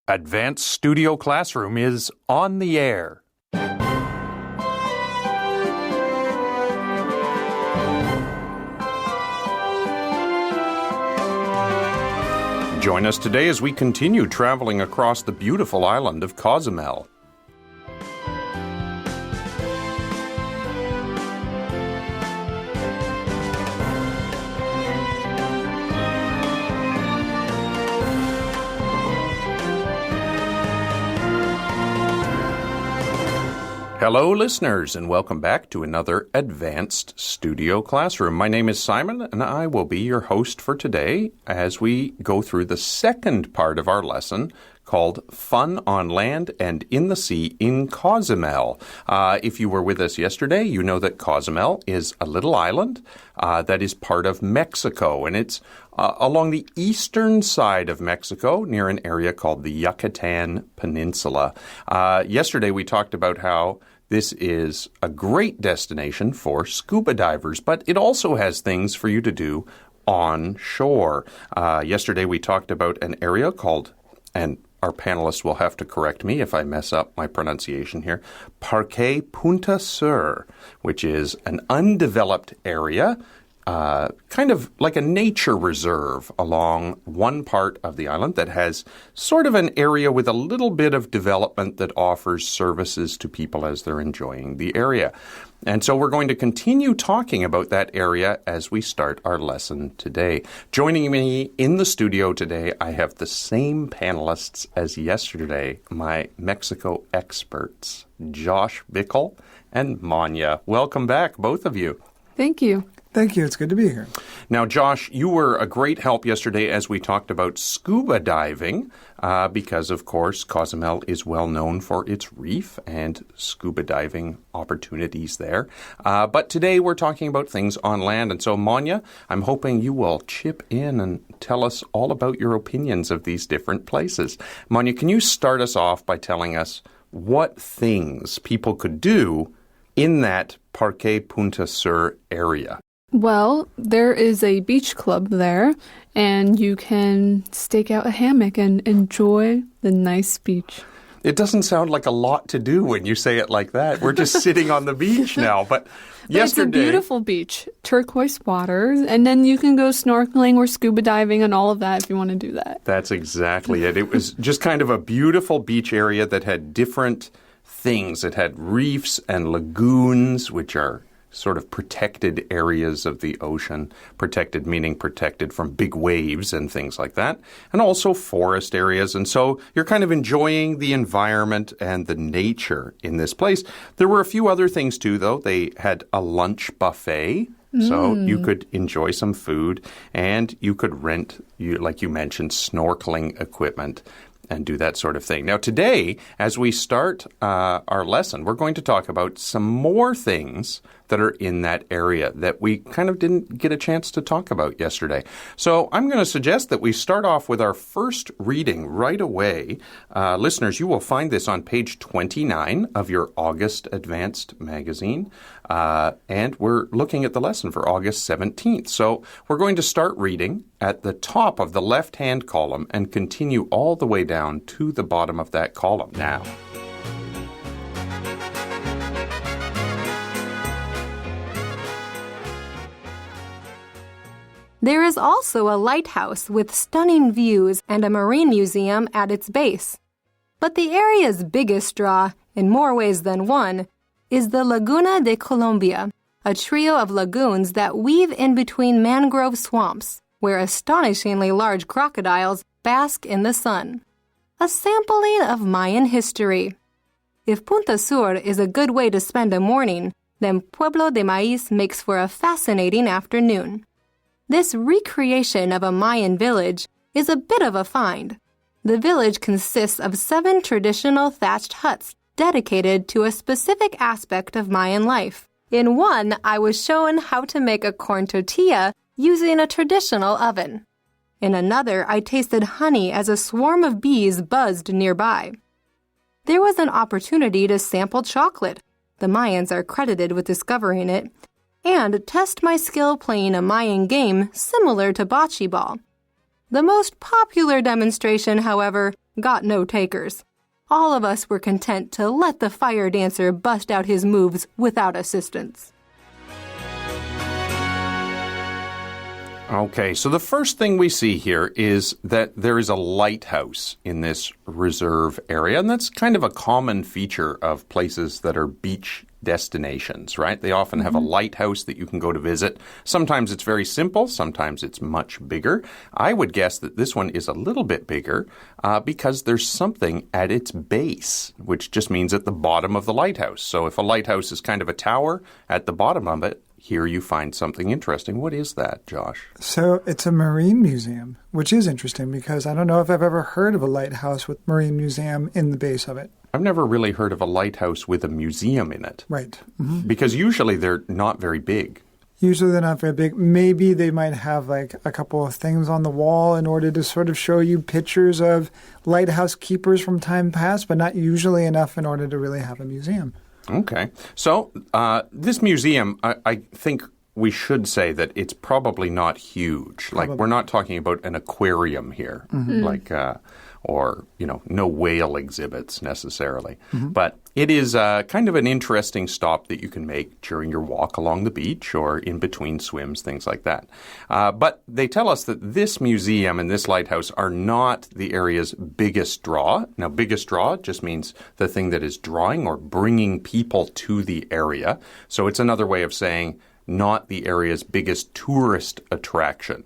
Advanced Studio Classroom is on the air. Join us today as we continue traveling across the beautiful island of Cozumel. Hello, listeners, and welcome back to another Advanced Studio Classroom. My name is Simon, and I will be your host for today as we go through the second part of our lesson called Fun on Land and in the Sea in Cozumel. If you were with us yesterday, you know that Cozumel is a little island that is part of Mexico, and it's along the eastern side of Mexico near an area called the Yucatan Peninsula. Yesterday, we talked about how this is a great destination for scuba divers, but it also has things for you to do on shore. Yesterday, we talked about an area called, and our panelists will have to correct me if I mess up my pronunciation here, Parque Punta Sur, which is an undeveloped area, kind of like a nature reserve along one part of the island that has sort of an area with a little bit of development that offers services to people as they're enjoying the area. And so we're going to continue talking about that area as we start our lesson today. Joining me in the studio today, I have the same panelists as yesterday, my Mexico experts, Josh Bickle and Manya. Welcome back, both of you. Thank you. Thank you. It's good to be here. Now, Josh, you were a great help yesterday as we talked about scuba diving because, of course, Cozumel is well known for its reef and scuba diving opportunities there. But today we're talking about things on land. And so, Manya, I'm hoping you will chip in and tell us all about your opinions of these different places. Manya, can you start us off by telling us what things people could do in that Parque Punta Sur area? Well, there is a beach club there, and you can stake out a hammock and enjoy the nice beach. It doesn't sound like a lot to do when you say it like that. We're just sitting on the beach now. But yesterday, it's a beautiful beach, turquoise waters, and then you can go snorkeling or scuba diving and all of that if you want to do that. That's exactly it. It was just kind of a beautiful beach area that had different things. It had reefs and lagoons, which are sort of protected areas of the ocean, protected meaning protected from big waves and things like that, and also forest areas. And so you're kind of enjoying the environment and the nature in this place. There were a few other things too, though. They had a lunch buffet. So you could enjoy some food, and you could rent, like you mentioned, snorkeling equipment and do that sort of thing. Now, today, as we start our lesson, we're going to talk about some more things that are in that area that we kind of didn't get a chance to talk about yesterday. So I'm going to suggest that we start off with our first reading right away. Listeners, you will find this on page 29 of your August Advanced magazine. And we're looking at the lesson for August 17th. So we're going to start reading at the top of the left-hand column and continue all the way down to the bottom of that column now. There is also a lighthouse with stunning views and a marine museum at its base. But the area's biggest draw, in more ways than one, is the Laguna de Colombia, a trio of lagoons that weave in between mangrove swamps, where astonishingly large crocodiles bask in the sun. A sampling of Mayan history. If Punta Sur is a good way to spend a morning, then Pueblo de Maíz makes for a fascinating afternoon. This recreation of a Mayan village is a bit of a find. The village consists of 7 traditional thatched huts dedicated to a specific aspect of Mayan life. In one, I was shown how to make a corn tortilla using a traditional oven. In another, I tasted honey as a swarm of bees buzzed nearby. There was an opportunity to sample chocolate. The Mayans are credited with discovering it. And test my skill playing a Mayan game similar to bocce ball. The most popular demonstration, however, got no takers. All of us were content to let the fire dancer bust out his moves without assistance. Okay, so the first thing we see here is that there is a lighthouse in this reserve area, and that's kind of a common feature of places that are beach destinations, right? They often have a lighthouse that you can go to visit. Sometimes it's very simple, sometimes it's much bigger. I would guess that this one is a little bit bigger because there's something at its base, which just means at the bottom of the lighthouse. So if a lighthouse is kind of a tower, at the bottom of it, here you find something interesting. What is that, Josh? So it's a marine museum, which is interesting because I don't know if I've ever heard of a lighthouse with marine museum in the base of it. I've never really heard of a lighthouse with a museum in it. Right. Because usually they're not very big. Usually they're not very big. Maybe they might have like a couple of things on the wall in order to sort of show you pictures of lighthouse keepers from time past, but not usually enough in order to really have a museum. Okay. So this museum, I think we should say that it's probably not huge. Like, we're not talking about an aquarium here, like, or, you know, no whale exhibits necessarily. But it is kind of an interesting stop that you can make during your walk along the beach or in between swims, things like that. But they tell us that this museum and this lighthouse are not the area's biggest draw. Now, biggest draw just means the thing that is drawing or bringing people to the area. So it's another way of saying not the area's biggest tourist attraction.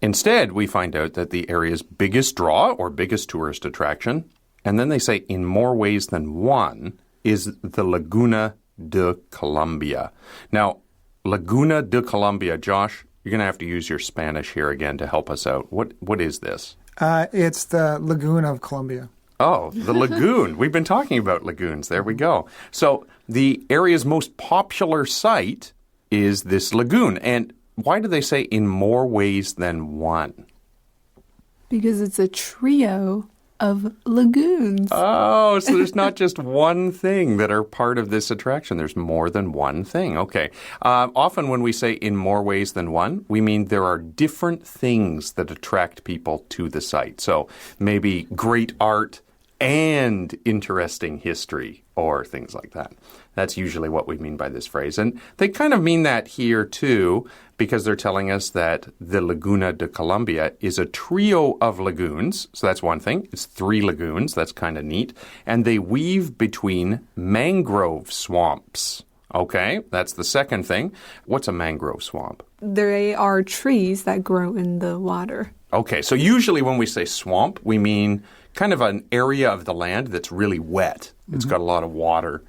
Instead, we find out that the area's biggest draw or biggest tourist attraction, and then they say in more ways than one, is the Laguna de Colombia. Now, Laguna de Colombia, Josh, you're going to have to use your Spanish here again to help us out. What is this? It's the Lagoon of Colombia. Oh, the lagoon. We've been talking about lagoons. There we go. So the area's most popular site is this lagoon. And why do they say in more ways than one? Because it's a trio of lagoons. Oh, so there's not just one thing that are part of this attraction. There's more than one thing. Okay. Often when we say in more ways than one, we mean there are different things that attract people to the site. So maybe great art and interesting history or things like that. That's usually what we mean by this phrase. And they kind of mean that here, too, because they're telling us that the Laguna de Colombia is a trio of lagoons. So that's one thing. It's 3 lagoons. That's kind of neat. And they weave between mangrove swamps. Okay, that's the second thing. What's a mangrove swamp? They are trees that grow in the water. Okay, so usually when we say swamp, we mean kind of an area of the land that's really wet. It's got a lot of water.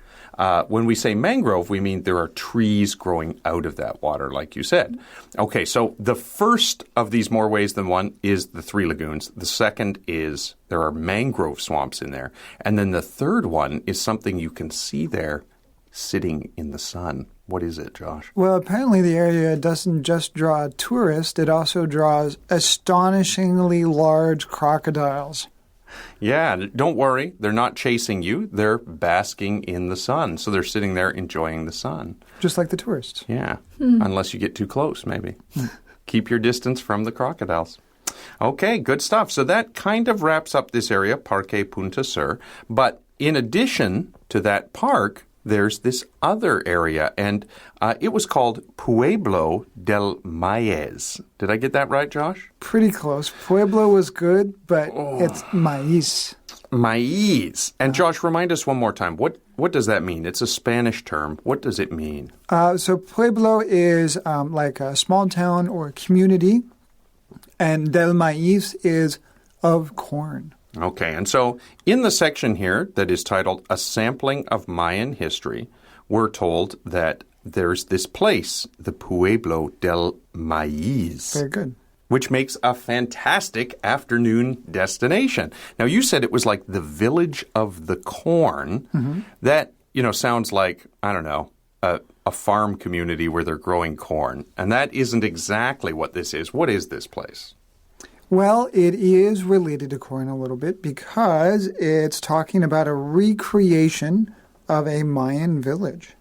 When we say mangrove, we mean there are trees growing out of that water, like you said. Okay, so the first of these more ways than one is the 3 lagoons. The second is there are mangrove swamps in there. And then the third one is something you can see there sitting in the sun. What is it, Josh? Well, apparently the area doesn't just draw tourists, it also draws astonishingly large crocodiles. Yeah, don't worry. They're not chasing you. They're basking in the sun. So they're sitting there enjoying the sun. Just like the tourists. Yeah, unless you get too close, maybe. Keep your distance from the crocodiles. Okay, good stuff. So that kind of wraps up this area, Parque Punta Sur. But in addition to that park, there's this other area, and it was called Pueblo del Maíz. Did I get that right, Josh? Pretty close. Pueblo was good, but it's maíz. Maíz. And Josh, remind us one more time. What does that mean? It's a Spanish term. What does it mean? So Pueblo is like a small town or community, and del maíz is of corn. Okay, and so in the section here that is titled A Sampling of Mayan History, we're told that there's this place, the Pueblo del Maíz. Very good. Which makes a fantastic afternoon destination. Now, you said it was like the village of the corn. That, sounds like, I don't know, a farm community where they're growing corn. And that isn't exactly what this is. What is this place? Well, it is related to corn a little bit because it's talking about a recreation of a Mayan village.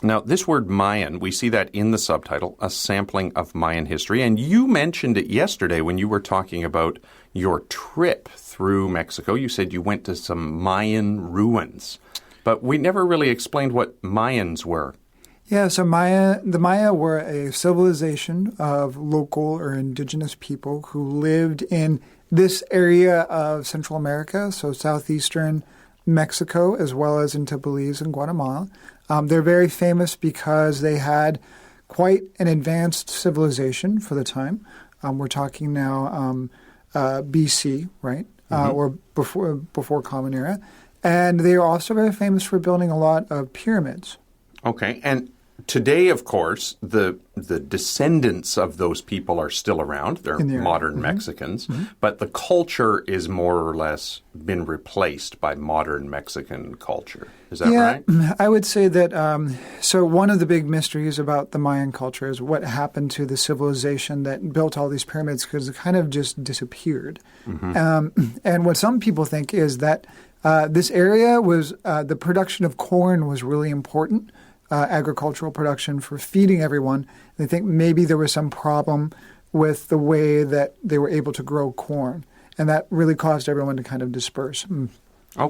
Now, this word Mayan, we see that in the subtitle, a sampling of Mayan history. And you mentioned it yesterday when you were talking about your trip through Mexico. You said you went to some Mayan ruins. But we never really explained what Mayans were. Yeah, so the Maya were a civilization of local or indigenous people who lived in this area of Central America, so southeastern Mexico, as well as into Belize and Guatemala. They're very famous because they had quite an advanced civilization for the time. We're talking now BC, right, or before Common Era. And they are also very famous for building a lot of pyramids. Okay, and today, of course, the descendants of those people are still around. They're modern Mexicans, but the culture is more or less been replaced by modern Mexican culture. Is that right? Yeah, I would say that, so one of the big mysteries about the Mayan culture is what happened to the civilization that built all these pyramids, because it kind of just disappeared. And what some people think is that this area was, the production of corn was really important. Agricultural production for feeding everyone. They think maybe there was some problem with the way that they were able to grow corn, and that really caused everyone to kind of disperse,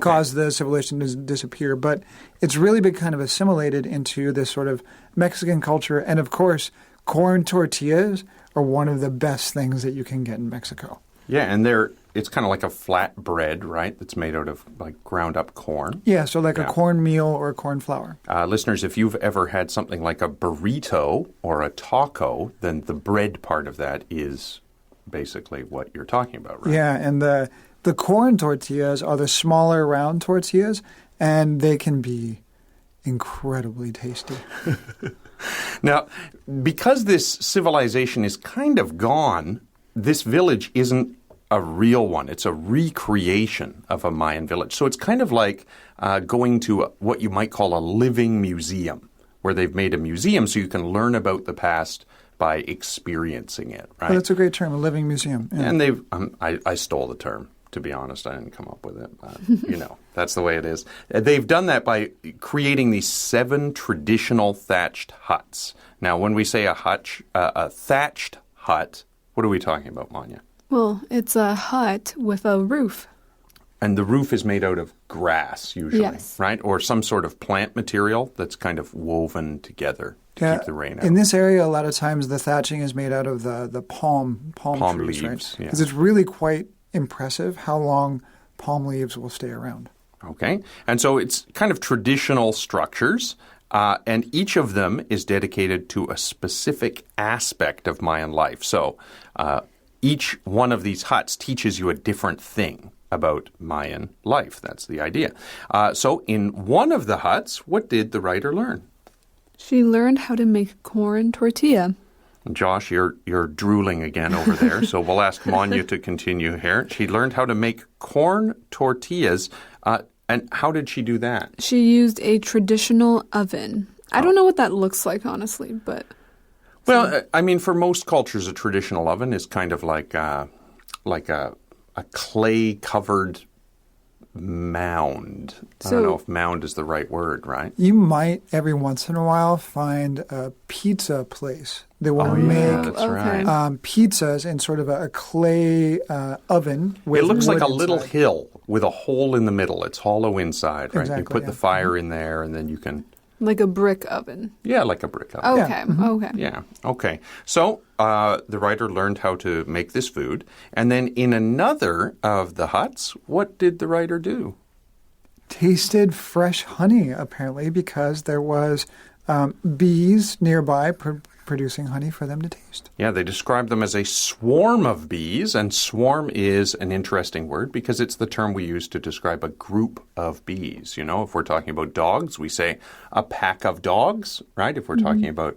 caused the civilization to disappear. But it's really been kind of assimilated into this sort of Mexican culture, and of course, corn tortillas are one of the best things that you can get in Mexico. Yeah, and it's kind of like a flat bread, right, that's made out of like ground up corn. Yeah, so like a cornmeal or a corn flour. Listeners, if you've ever had something like a burrito or a taco, then the bread part of that is basically what you're talking about, right? Yeah, and the corn tortillas are the smaller round tortillas, and they can be incredibly tasty. Now, because this civilization is kind of gone, this village isn't a real one. It's a recreation of a Mayan village. So it's kind of like going to what you might call a living museum, where they've made a museum so you can learn about the past by experiencing it, right? Oh, that's a great term, a living museum. Yeah. And they've I stole the term, to be honest. I didn't come up with it. But, that's the way it is. They've done that by creating these 7 traditional thatched huts. Now, when we say a thatched hut, what are we talking about, Manya? Well, it's a hut with a roof. And the roof is made out of grass, usually, yes, right? Or some sort of plant material that's kind of woven together to keep the rain out. In this area, a lot of times the thatching is made out of the palm trees, leaves, right? Yeah. Because it's really quite impressive how long palm leaves will stay around. Okay. And so it's kind of traditional structures, and each of them is dedicated to a specific aspect of Mayan life. So each one of these huts teaches you a different thing about Mayan life. That's the idea. So in one of the huts, what did the writer learn? She learned how to make corn tortilla. Josh, you're drooling again over there, so we'll ask Manya to continue here. She learned how to make corn tortillas. And how did she do that? She used a traditional oven. I don't know what that looks like, honestly, but... Well, I mean, for most cultures, a traditional oven is kind of like a clay-covered mound. I don't know if mound is the right word, right? You might, every once in a while, find a pizza place that will make pizzas in sort of a clay oven. With it looks like a inside. little hill with a hole in the middle. It's hollow inside, right? Exactly, you put the fire in there, and then you can... Like a brick oven. Yeah, like a brick oven. Okay, okay. Yeah, okay. So the writer learned how to make this food. And then in another of the huts, what did the writer do? Tasted fresh honey, apparently, because there was bees nearby producing honey for them to taste. Yeah, they describe them as a swarm of bees, and swarm is an interesting word because it's the term we use to describe a group of bees. You know, if we're talking about dogs, we say a pack of dogs, right? If we're talking about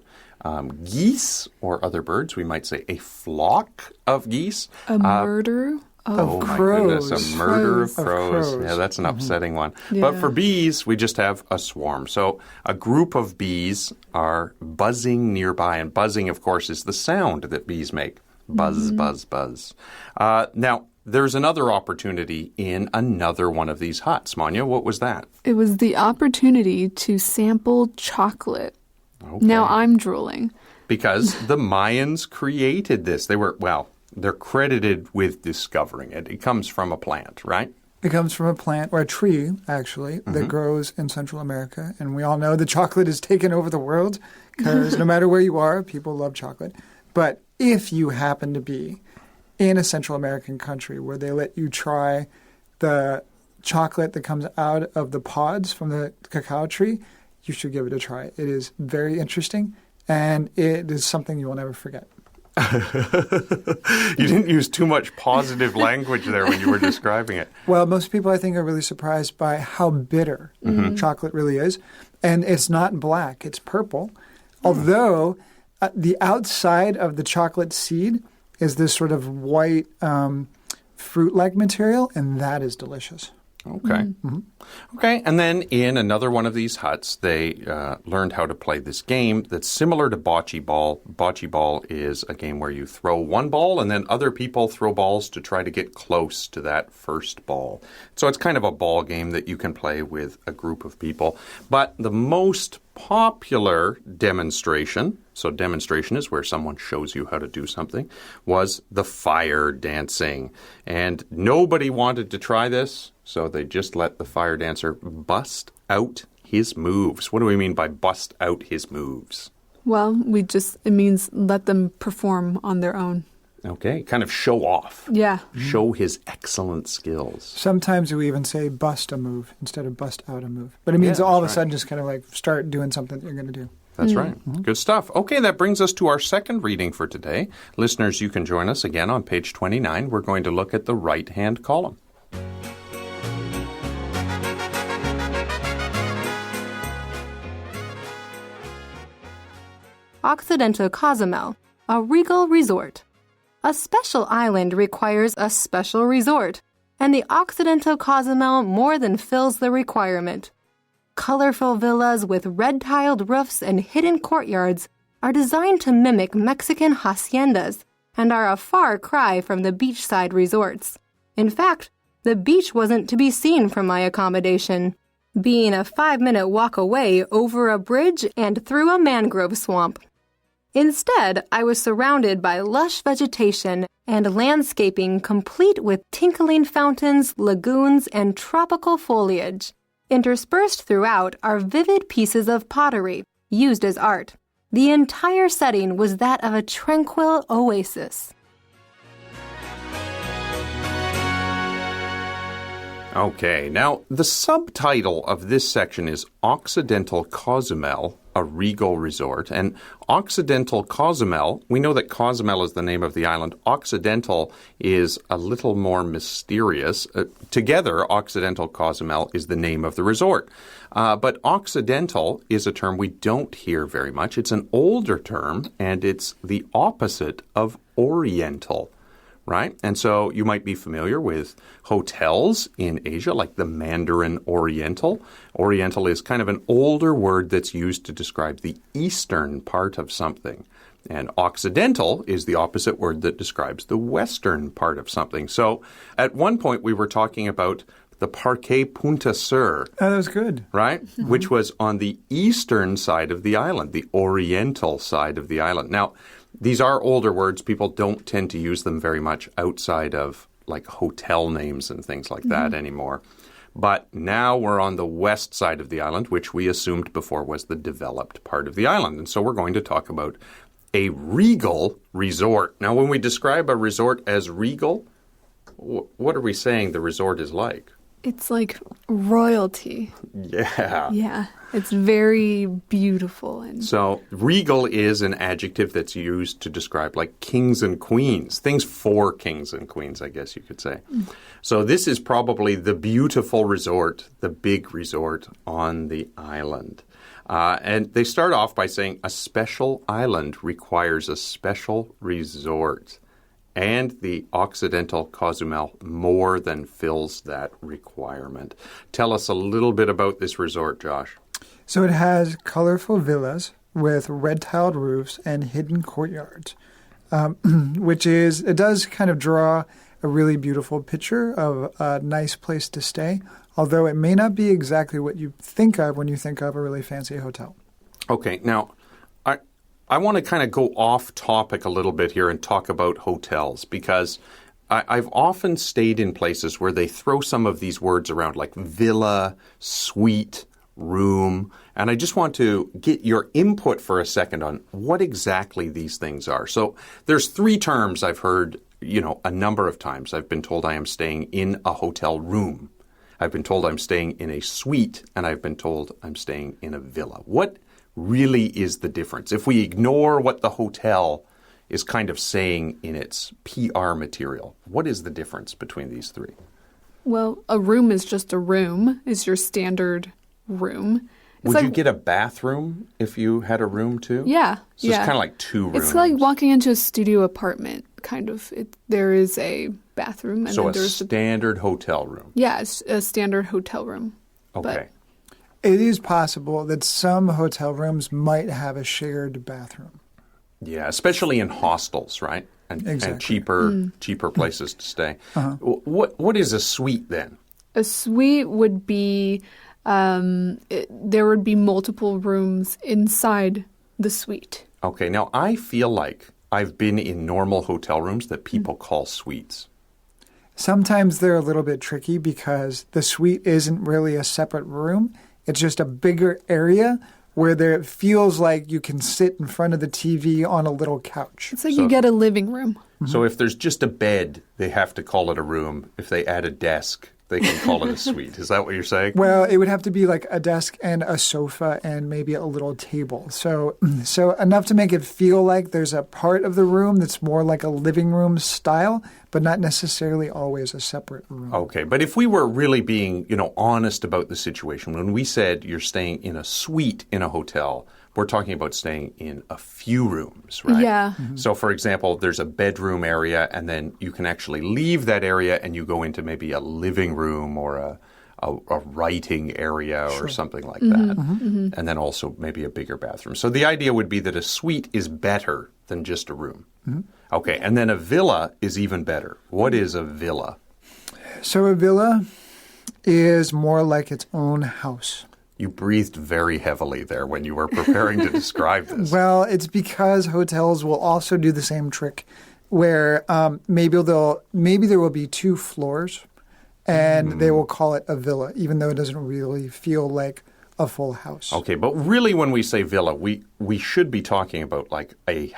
geese or other birds, we might say a flock of geese. A murder of My crows. goodness, a murder of crows. Yeah, that's an upsetting one. Yeah. But for bees, we just have a swarm. So a group of bees are buzzing nearby. And buzzing, of course, is the sound that bees make. Buzz, buzz, buzz. Now, there's another opportunity in another one of these huts. Manya, what was that? It was the opportunity to sample chocolate Okay. Now I'm drooling. Because the Mayans created this. They're credited with discovering it. It comes from a plant, right? It comes from a plant, or a tree, actually, that grows in Central America. And we all know the chocolate has taken over the world because no matter where you are, people love chocolate. But if you happen to be in a Central American country where they let you try the chocolate that comes out of the pods from the cacao tree, you should give it a try. It is very interesting, and it is something you will never forget. You didn't use too much positive language there when you were describing it. Well, most people, I think, are really surprised by how bitter chocolate really is. And it's not black, it's purple. Although the outside of the chocolate seed is this sort of white fruit-like material, and that is delicious. Okay. Okay, and then in another one of these huts, they learned how to play this game that's similar to bocce ball. Bocce ball is a game where you throw one ball and then other people throw balls to try to get close to that first ball. So it's kind of a ball game that you can play with a group of people. But the most popular demonstration, so demonstration is where someone shows you how to do something, was the fire dancing. And nobody wanted to try this, so they just let the fire dancer bust out his moves. What do we mean by bust out his moves? Well, it means let them perform on their own. Okay, kind of show off. Yeah. Show his excellent skills. Sometimes we even say bust a move instead of bust out a move. But it means all of a sudden just kind of like start doing something that you're going to do. That's right. Good stuff. Okay, that brings us to our second reading for today. Listeners, you can join us again on page 29. We're going to look at the right-hand column. Occidental Cozumel, a regal resort. A special island requires a special resort, and the Occidental Cozumel more than fills the requirement. Colorful villas with red-tiled roofs and hidden courtyards are designed to mimic Mexican haciendas and are a far cry from the beachside resorts. In fact, the beach wasn't to be seen from my accommodation, being a 5-minute walk away over a bridge and through a mangrove swamp. Instead, I was surrounded by lush vegetation and landscaping complete with tinkling fountains, lagoons, and tropical foliage. Interspersed throughout are vivid pieces of pottery, used as art. The entire setting was that of a tranquil oasis. Okay, now the subtitle of this section is Occidental Cozumel, a regal resort. And Occidental Cozumel, we know that Cozumel is the name of the island. Occidental is a little more mysterious. Together, Occidental Cozumel is the name of the resort. But Occidental is a term we don't hear very much. It's an older term, and it's the opposite of Oriental. Right? And so you might be familiar with hotels in Asia, like the Mandarin Oriental. Oriental is kind of an older word that's used to describe the eastern part of something. And Occidental is the opposite word that describes the western part of something. So at one point we were talking about the Parque Punta Sur. Oh, that was good. Right? Mm-hmm. Which was on the eastern side of the island, the oriental side of the island. Now, these are older words. People don't tend to use them very much outside of like hotel names and things like that anymore. But now we're on the west side of the island, which we assumed before was the developed part of the island. And so we're going to talk about a regal resort. Now, when we describe a resort as regal, what are we saying the resort is like? It's like royalty. Yeah. Yeah. It's very beautiful. And so regal is an adjective that's used to describe like kings and queens, things for kings and queens, I guess you could say. So this is probably the beautiful resort, the big resort on the island. And they start off by saying a special island requires a special resort. And the Occidental Cozumel more than fills that requirement. Tell us a little bit about this resort, Josh. So it has colorful villas with red-tiled roofs and hidden courtyards, it does kind of draw a really beautiful picture of a nice place to stay, although it may not be exactly what you think of when you think of a really fancy hotel. Okay, now I want to kind of go off topic a little bit here and talk about hotels because I've often stayed in places where they throw some of these words around like villa, suite, room, and I just want to get your input for a second on what exactly these things are. So there's 3 terms I've heard, a number of times. I've been told I am staying in a hotel room. I've been told I'm staying in a suite, and I've been told I'm staying in a villa. What really is the difference? If we ignore what the hotel is kind of saying in its PR material, what is the difference between these 3? Well, a room is just a room. It's your standard room. Would you get a bathroom if you had a room too? Yeah. So it's kind of like 2 rooms. It's like walking into a studio apartment, kind of. There is a bathroom. And so then a there's standard hotel room. Yeah, it's a standard hotel room. Okay. It is possible that some hotel rooms might have a shared bathroom. Yeah, especially in hostels, right? And cheaper places to stay. What is a suite then? A suite would be there would be multiple rooms inside the suite. Okay, now I feel like I've been in normal hotel rooms that people call suites. Sometimes they're a little bit tricky because the suite isn't really a separate room. It's just a bigger area where it feels like you can sit in front of the TV on a little couch. It's like you get a living room. So if there's just a bed, they have to call it a room. If they add a desk, they can call it a suite. Is that what you're saying? Well, it would have to be like a desk and a sofa and maybe a little table. So enough to make it feel like there's a part of the room that's more like a living room style, but not necessarily always a separate room. Okay, but if we were really being, honest about the situation, when we said you're staying in a suite in a hotel, we're talking about staying in a few rooms, right? Yeah. So, for example, there's a bedroom area, and then you can actually leave that area and you go into maybe a living room or a writing area or something like that. And then also maybe a bigger bathroom. So the idea would be that a suite is better than just a room. Okay, and then a villa is even better. What is a villa? So a villa is more like its own house. You breathed very heavily there when you were preparing to describe this. Well, it's because hotels will also do the same trick where maybe there will be 2 floors and they will call it a villa, even though it doesn't really feel like a full house. Okay, but really when we say villa, we should be talking about like a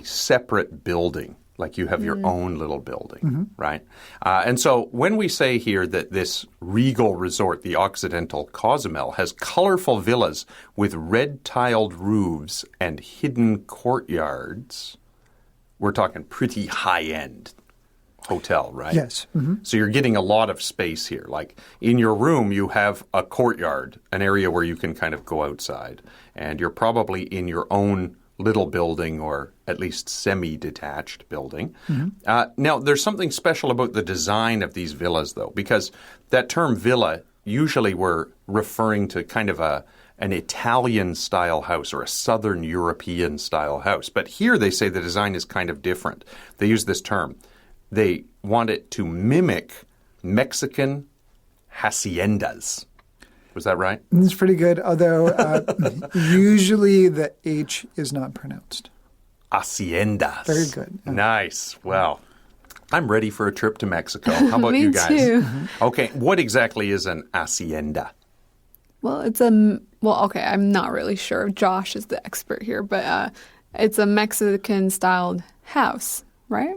separate building. Like you have your own little building, right? And so when we say here that this regal resort, the Occidental Cozumel, has colorful villas with red-tiled roofs and hidden courtyards, we're talking pretty high-end hotel, right? Yes. So you're getting a lot of space here. Like in your room, you have a courtyard, an area where you can kind of go outside. And you're probably in your own little building or at least semi-detached building. Now, there's something special about the design of these villas, though, because that term villa, usually we're referring to kind of an Italian-style house or a Southern European-style house. But here they say the design is kind of different. They use this term. They want it to mimic Mexican haciendas. Was that right? It's pretty good, although usually the H is not pronounced. Haciendas. Very good. Nice. Well, I'm ready for a trip to Mexico. How about Me you guys? too. Okay, what exactly is an hacienda? Well, okay, I'm not really sure. Josh is the expert here, but it's a Mexican-styled house, right?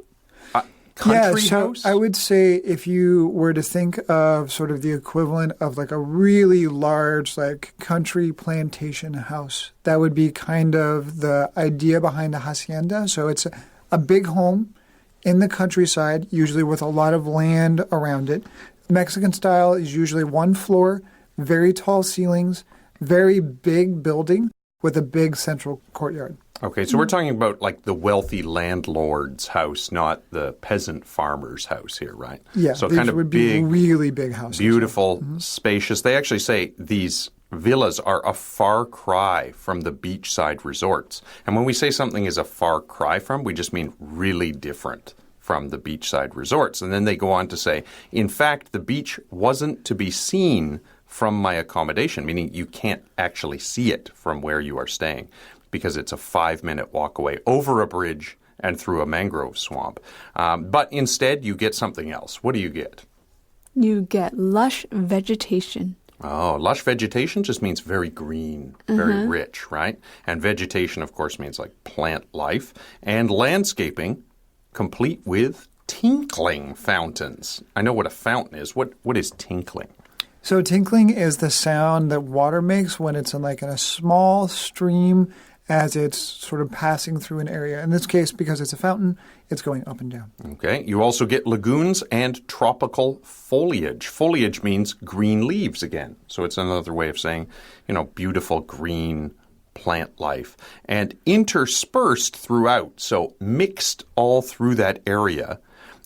Country house? I would say if you were to think of sort of the equivalent of like a really large like country plantation house, that would be kind of the idea behind a hacienda. So it's a big home in the countryside, usually with a lot of land around it. Mexican style is usually 1 floor, very tall ceilings, very big building with a big central courtyard. Okay, so we're talking about like the wealthy landlord's house, not the peasant farmer's house here, right? Yeah, so these kind of would big, be really big houses. beautiful, spacious. They actually say these villas are a far cry from the beachside resorts. And when we say something is a far cry from, we just mean really different from the beachside resorts. And then they go on to say, in fact, the beach wasn't to be seen from my accommodation, meaning you can't actually see it from where you are staying. because it's a 5-minute walk away over a bridge and through a mangrove swamp. But instead, you get something else. What do you get? You get lush vegetation. Oh, lush vegetation just means very green, very rich, right? And vegetation, of course, means like plant life. And landscaping, complete with tinkling fountains. I know what a fountain is. What is tinkling? So tinkling is the sound that water makes when it's in a small stream as it's sort of passing through an area. In this case, because it's a fountain, it's going up and down. Okay. You also get lagoons and tropical foliage. Foliage means green leaves again. So it's another way of saying, beautiful green plant life. And interspersed throughout, so mixed all through that area,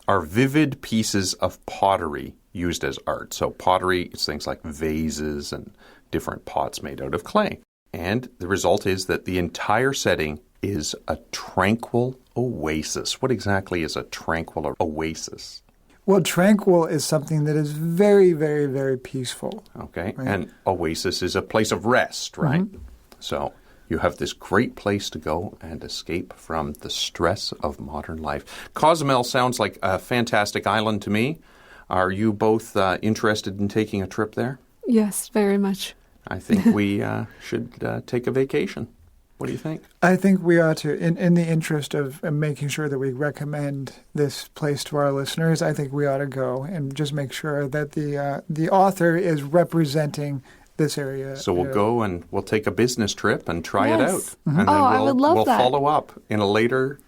are vivid pieces of pottery used as art. So pottery is things like vases and different pots made out of clay. And the result is that the entire setting is a tranquil oasis. What exactly is a tranquil oasis? Well, tranquil is something that is very, very, very peaceful. Okay. Right? And oasis is a place of rest, right? Mm-hmm. So you have this great place to go and escape from the stress of modern life. Cozumel sounds like a fantastic island to me. Are you both interested in taking a trip there? Yes, very much. I think we should take a vacation. What do you think? I think we ought to, in the interest of making sure that we recommend this place to our listeners, I think we ought to go and just make sure that the author is representing this area. So we'll go and we'll take a business trip and try it out. Mm-hmm. And then I would love that. We'll follow up in a later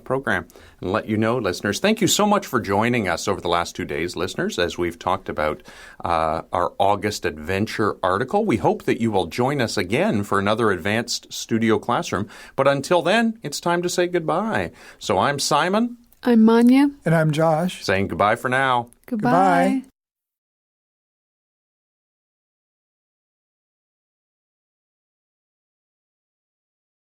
program and let you know, listeners. Thank you so much for joining us over the last 2 days, listeners, as we've talked about our August adventure article. We hope that you will join us again for another advanced studio classroom. But until then, it's time to say goodbye. So I'm Simon. I'm Manya. And I'm Josh. Saying goodbye for now. Goodbye.